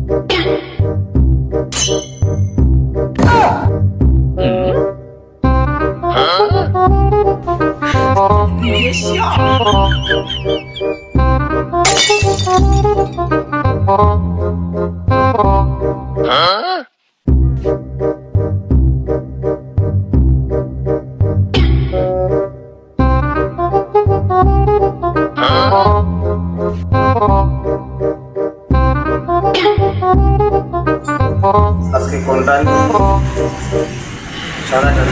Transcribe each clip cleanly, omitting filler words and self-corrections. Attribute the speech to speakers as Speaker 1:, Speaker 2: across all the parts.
Speaker 1: 你别笑。
Speaker 2: আজকে কোনটা সারাটা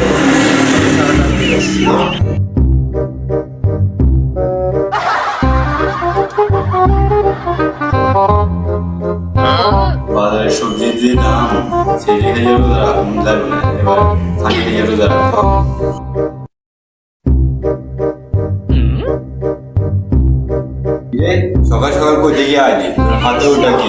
Speaker 3: বাজারের সবজির যে দাম সেই 1000 টাকা লাগবে না, এবার 5000 টাকা সকাল সকাল কই থেকে আইলি তোর হাতে ওটা কি?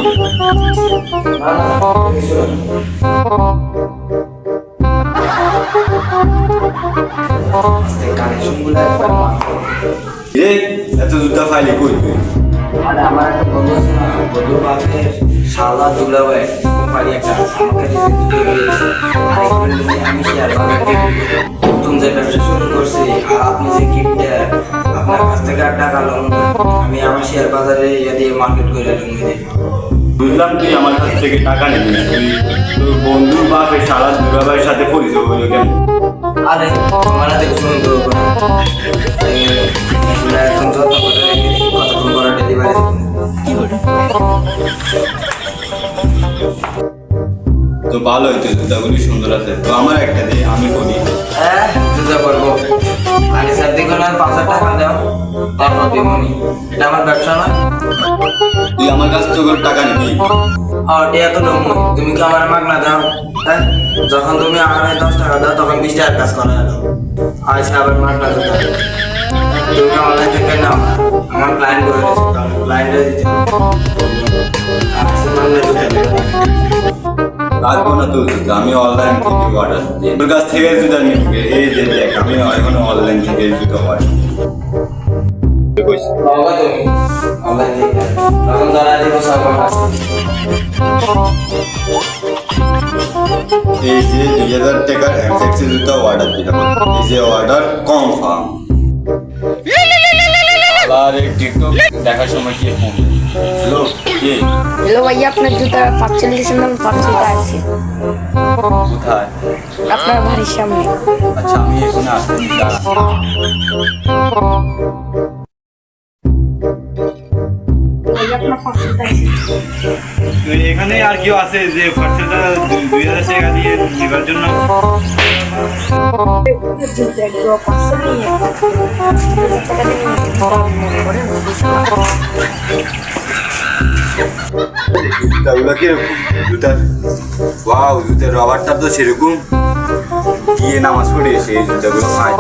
Speaker 3: এত জুতা ফাইলি কই তুই?
Speaker 2: আর আমার একটা বন্ধু আছে না, বন্ধুর বাপে শালা দুলাভাই কোম্পানি একটা আমাকে আমি শেয়ার বাজারে নতুন যে ব্যবসা শুরু করছি, আর আপনি যে গিফটটা আপনার কাছ থেকে 8 টাকা লোন আমি আমার শেয়ার বাজারে দিয়ে মার্কেট করে লোন দিই।
Speaker 3: বুঝলাম তুই আমার কাছ থেকে টাকা নিবি না, তুই তোর বন্ধুর বাপের শালা দুলাভাইয়ের সাথে পরিচয় হইলো কেন?
Speaker 2: আরে তোমার হাতে শুনুন তো এখন যত করে কতক্ষণ পরে ডেলিভারি
Speaker 3: তো ভালো হইতো, জুতাগুলি সুন্দর আছে, তো আমার একটা দিয়ে আমি করি।
Speaker 2: হ্যাঁ জুতা করবো আগে স্যার দেখুন আর 5000 টাকা দাও তারপর দেবনি, এটা আমার ব্যবসা নয়।
Speaker 3: তুই আমার কাছ থেকে টাকা নিবি?
Speaker 2: টিয়া তো নমু তুমি কি আমার মাগনা দাও? হ্যাঁ যখন তুমি আমার 10 টাকা দাও তখন 20 টাকার কাজ করা দাও, আজ আবার মাগনা জুতা তুমি অনলাইন থেকে নাও, আমার ক্লায়েন্ট করে দিয়েছো ক্লায়েন্টে দিতে আজকে মাগনা জুতা
Speaker 3: লাগবো না তো জুতা, আমি অনলাইন থেকে অর্ডার দিই, তোর কাছ থেকে জুতা নিবি। এই যে দেখ আমি এখন অনলাইন থেকে জুতা অর্ডার
Speaker 2: বাবা তুমি অনলাইন থেকে তখন তারা দিব সাপোর্ট।
Speaker 3: এই যে 2000 টাকার এমসেক্সি জুতা অর্ডার দিলাম, এই যে অর্ডার কনফার্ম। আর এই টিকটক দেখার সময় কি ফোন হ্যালো কে?
Speaker 4: হ্যালো ভাইয়া, আপনার জুতা পার্সেল দিয়েছিলাম, পার্সেলটা আছে
Speaker 3: কোথায়?
Speaker 4: আপনার বাড়ির সামনে।
Speaker 3: আচ্ছা আমি এখানে আসছি, দাঁড়া। তো এখানে আর কেউ আছে যে পার্সেলটা 2000 টাকা দিয়ে নেবার জন্য? জুতাগুলো কিরকম? জুতার ওয়াও, জুতার রবারটা তো সেরকম, গিয়ে নামাজ পড়ে এসে এই জুতাগুলো পাই।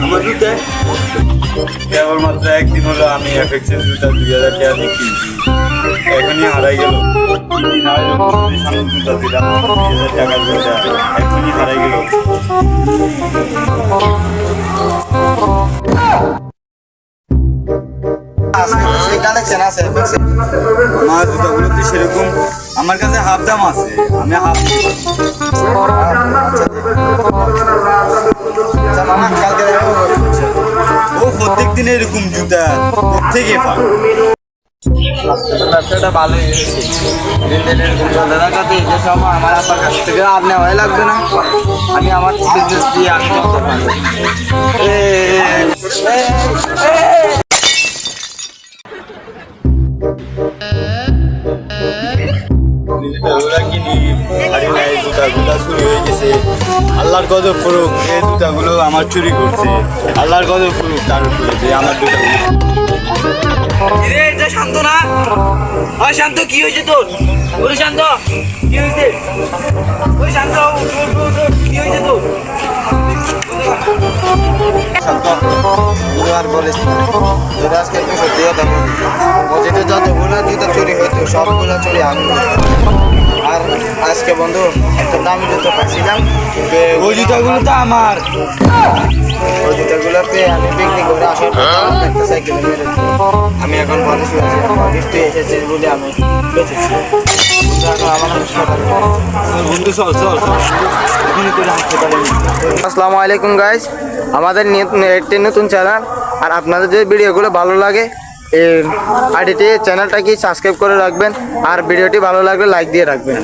Speaker 3: আমার জুতা কেবলমাত্র একদিন হলো আমি এফএক্সের জুতা 2000 টাকা দিয়ে কিনছি, এখনই হারাই গেল। জুতা দিলাম 2000 টাকার জুতা, এখনই হারাই গেল। আমার জুতাগুলো তো সেরকম, আমার কাছে হাফ দাম আছে, আমি হাফ ও প্রত্যেক দিন এরকম জুতা প্রত্যেকে পায়।
Speaker 2: ব্যবসাটা ভালোই হয়েছে, দাদার কাছে এই সময় আমার আপনার কাছ থেকে আর নেওয়াই লাগবে না, আমি আমার বিজনেস দিয়ে আমি করতে পারবো।
Speaker 3: জুতাগুলো চুরি হয়ে গেছে, আল্লাহর গজব করুক, এই জুতাগুলো আমার চুরি করছে, আল্লাহর গজব করুক তার উপরে যে আমার জুতাগুলো।
Speaker 2: শান্ত না, শান্ত কি হয়েছে তোর? ওরে শান্ত কি হয়েছে? ওই শান্ত কি হয়েছে?
Speaker 3: থাকতো তুই আর বলিস না তোর আজকে তুই সত্যি কথা বলি মসজিদে যতগুলো জুতা চুরি হইতো সবগুলো চুরি আমি করতাম। আর আজকে বন্ধু একটা দামি জুতো পাচ্ছিলাম ওই জুতাগুলো তো আমার ওই জুতাগুলো পেয়ে আমি বিক্রি করে আসার পর একটা সাইকেল মেরে আমি এখন বলিস তুই এসেছিস বলে আমি বেঁচেছি বন্ধু চল চল চল এখনই করে হাসপাতালে
Speaker 2: আসসালামু আলাইকুম গাইস, আমাদের একটি নতুন চ্যানেল। আর আপনাদের যদি ভিডিওগুলো ভালো লাগে এই আইডিটি চ্যানেলটাকে সাবস্ক্রাইব করে রাখবেন আর ভিডিওটি ভালো লাগলে লাইক দিয়ে রাখবেন।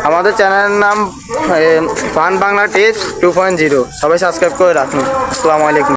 Speaker 2: আমাদের চ্যানেলের নাম ফান বাংলা টিপস 2.0, সবাই সাবস্ক্রাইব করে রাখুন। আসসালামু আলাইকুম।